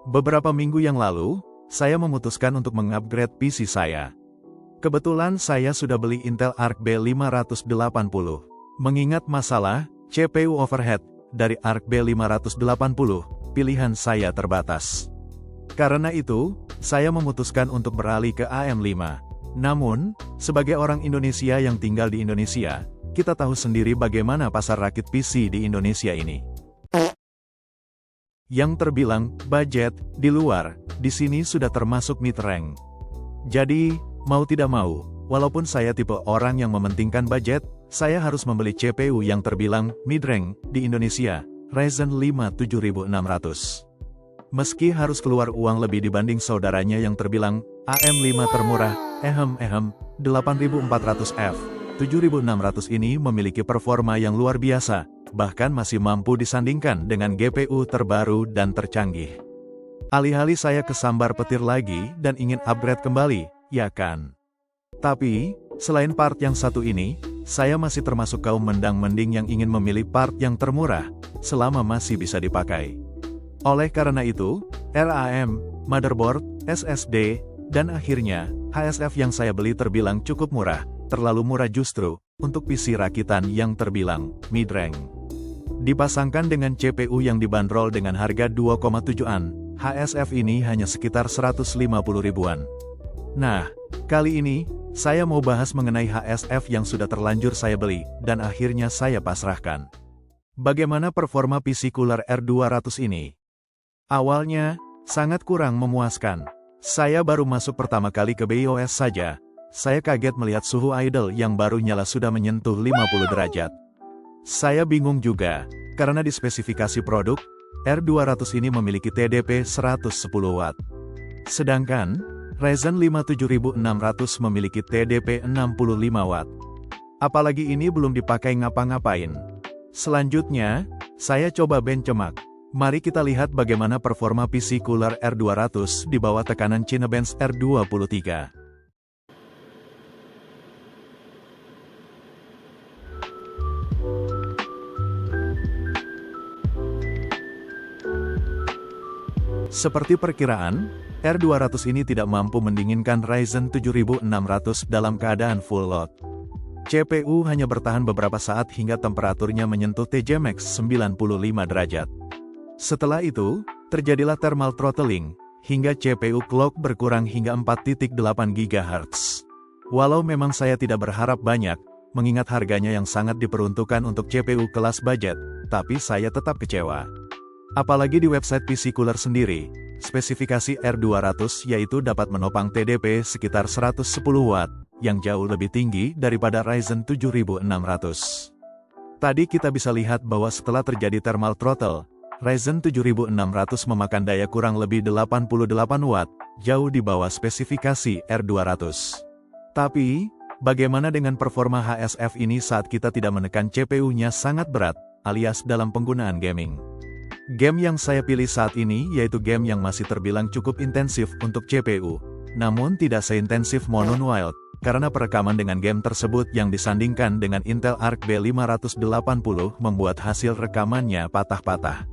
Beberapa minggu yang lalu, saya memutuskan untuk mengupgrade PC saya. Kebetulan saya sudah beli Intel Arc B580. Mengingat masalah CPU overhead dari Arc B580, pilihan saya terbatas. Karena itu, saya memutuskan untuk beralih ke AM5. Namun, sebagai orang Indonesia yang tinggal di Indonesia, kita tahu sendiri bagaimana pasar rakit PC di Indonesia ini. Yang terbilang budget di luar, di sini sudah termasuk mid-rank. Jadi, mau tidak mau, walaupun saya tipe orang yang mementingkan budget, saya harus membeli CPU yang terbilang mid-rank di Indonesia, Ryzen 5 7600. Meski harus keluar uang lebih dibanding saudaranya yang terbilang AM5 termurah, 8400F, 7600 ini memiliki performa yang luar biasa, bahkan masih mampu disandingkan dengan GPU terbaru dan tercanggih. Alih-alih saya kesambar petir lagi dan ingin upgrade kembali, ya kan? Tapi, selain part yang satu ini, saya masih termasuk kaum mendang-mending yang ingin memilih part yang termurah, selama masih bisa dipakai. Oleh karena itu, RAM, motherboard, SSD, dan akhirnya, HSF yang saya beli terbilang cukup murah, terlalu murah justru, untuk PC rakitan yang terbilang mid-rank. Dipasangkan dengan CPU yang dibanderol dengan harga 2,7-an, HSF ini hanya sekitar 150 ribuan. Nah, kali ini, saya mau bahas mengenai HSF yang sudah terlanjur saya beli, dan akhirnya saya pasrahkan. Bagaimana performa PC Cooler R200 ini? Awalnya, sangat kurang memuaskan. Saya baru masuk pertama kali ke BIOS saja, saya kaget melihat suhu idle yang baru nyala sudah menyentuh 50 derajat. Saya bingung juga, karena di spesifikasi produk, R200 ini memiliki TDP 110 Watt. Sedangkan, Ryzen 5 7600 memiliki TDP 65 Watt. Apalagi ini belum dipakai ngapa-ngapain. Selanjutnya, saya coba benchmark. Mari kita lihat bagaimana performa PC Cooler R200 di bawah tekanan Cinebench R23. Seperti perkiraan, R200 ini tidak mampu mendinginkan Ryzen 7600 dalam keadaan full load. CPU hanya bertahan beberapa saat hingga temperaturnya menyentuh TJ Max 95 derajat. Setelah itu, terjadilah thermal throttling, hingga CPU clock berkurang hingga 4.8 GHz. Walau memang saya tidak berharap banyak, mengingat harganya yang sangat diperuntukkan untuk CPU kelas budget, tapi saya tetap kecewa. Apalagi di website PC Cooler sendiri, spesifikasi R200 yaitu dapat menopang TDP sekitar 110 Watt, yang jauh lebih tinggi daripada Ryzen 7600. Tadi kita bisa lihat bahwa setelah terjadi thermal throttle, Ryzen 7600 memakan daya kurang lebih 88 Watt, jauh di bawah spesifikasi R200. Tapi, bagaimana dengan performa HSF ini saat kita tidak menekan CPU-nya sangat berat, alias dalam penggunaan gaming? Game yang saya pilih saat ini yaitu game yang masih terbilang cukup intensif untuk CPU, namun tidak seintensif Moon Wild, karena perekaman dengan game tersebut yang disandingkan dengan Intel Arc B580 membuat hasil rekamannya patah-patah.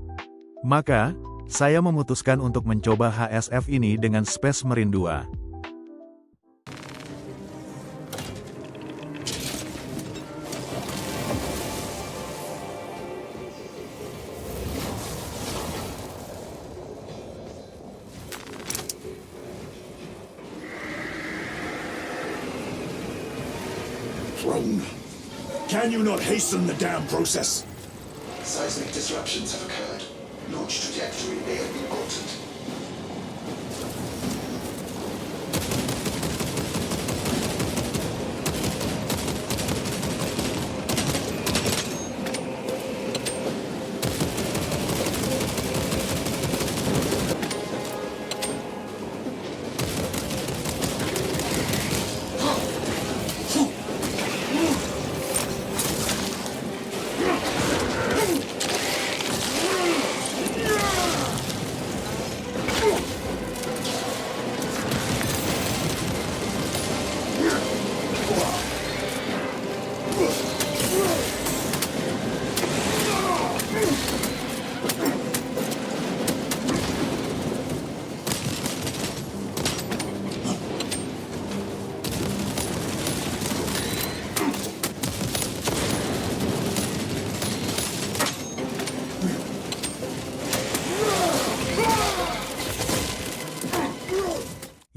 Maka, saya memutuskan untuk mencoba HSF ini dengan Space Marine 2. Throne, can you not hasten the damn process? Seismic disruptions have occurred. Launch trajectory may have been altered.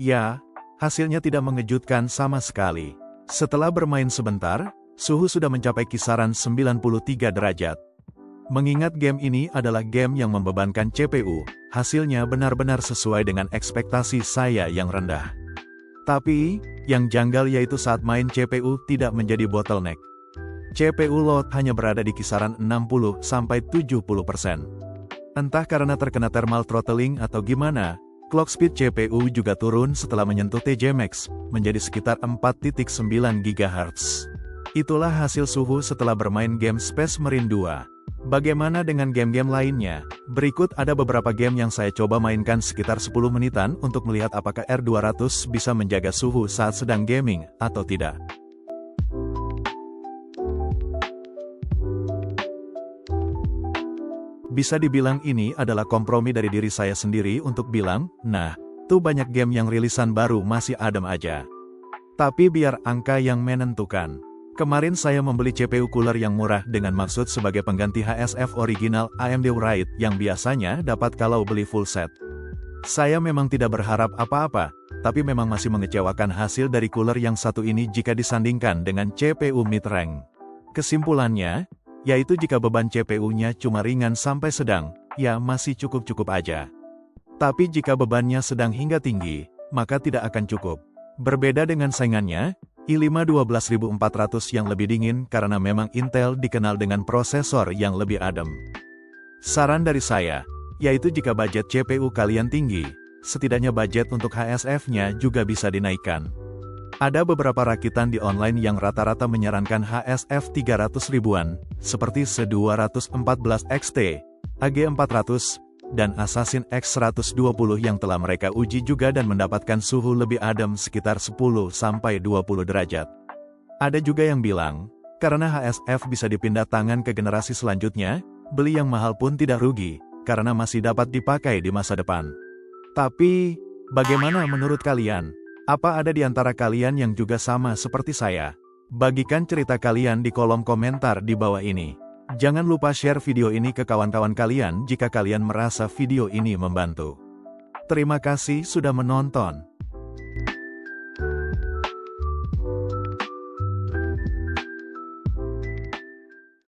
Ya, hasilnya tidak mengejutkan sama sekali. Setelah bermain sebentar, suhu sudah mencapai kisaran 93 derajat. Mengingat game ini adalah game yang membebankan CPU, hasilnya benar-benar sesuai dengan ekspektasi saya yang rendah. Tapi, yang janggal yaitu saat main CPU tidak menjadi bottleneck. CPU load hanya berada di kisaran 60-70%. Entah karena terkena thermal throttling atau gimana, clock speed CPU juga turun setelah menyentuh TJ Max, menjadi sekitar 4.9 GHz. Itulah hasil suhu setelah bermain game Space Marine 2. Bagaimana dengan game-game lainnya? Berikut ada beberapa game yang saya coba mainkan sekitar 10 menitan untuk melihat apakah R200 bisa menjaga suhu saat sedang gaming, atau tidak. Bisa dibilang ini adalah kompromi dari diri saya sendiri untuk bilang, nah, tuh banyak game yang rilisan baru masih adem aja. Tapi biar angka yang menentukan. Kemarin saya membeli CPU cooler yang murah dengan maksud sebagai pengganti HSF original AMD Wraith yang biasanya dapat kalau beli full set. Saya memang tidak berharap apa-apa, tapi memang masih mengecewakan hasil dari cooler yang satu ini jika disandingkan dengan CPU mid-rank. Kesimpulannya, yaitu jika beban CPU-nya cuma ringan sampai sedang, ya masih cukup-cukup aja. Tapi jika bebannya sedang hingga tinggi, maka tidak akan cukup. Berbeda dengan saingannya, i5 12400 yang lebih dingin karena memang Intel dikenal dengan prosesor yang lebih adem. Saran dari saya, yaitu jika budget CPU kalian tinggi, setidaknya budget untuk HSF-nya juga bisa dinaikkan. Ada beberapa rakitan di online yang rata-rata menyarankan HSF 300 ribuan, seperti Se214 XT, AG400, dan Assassin X120 yang telah mereka uji juga dan mendapatkan suhu lebih adem sekitar 10-20 derajat. Ada juga yang bilang, karena HSF bisa dipindah tangan ke generasi selanjutnya, beli yang mahal pun tidak rugi, karena masih dapat dipakai di masa depan. Tapi, bagaimana menurut kalian? Apa ada di antara kalian yang juga sama seperti saya? Bagikan cerita kalian di kolom komentar di bawah ini. Jangan lupa share video ini ke kawan-kawan kalian jika kalian merasa video ini membantu. Terima kasih sudah menonton.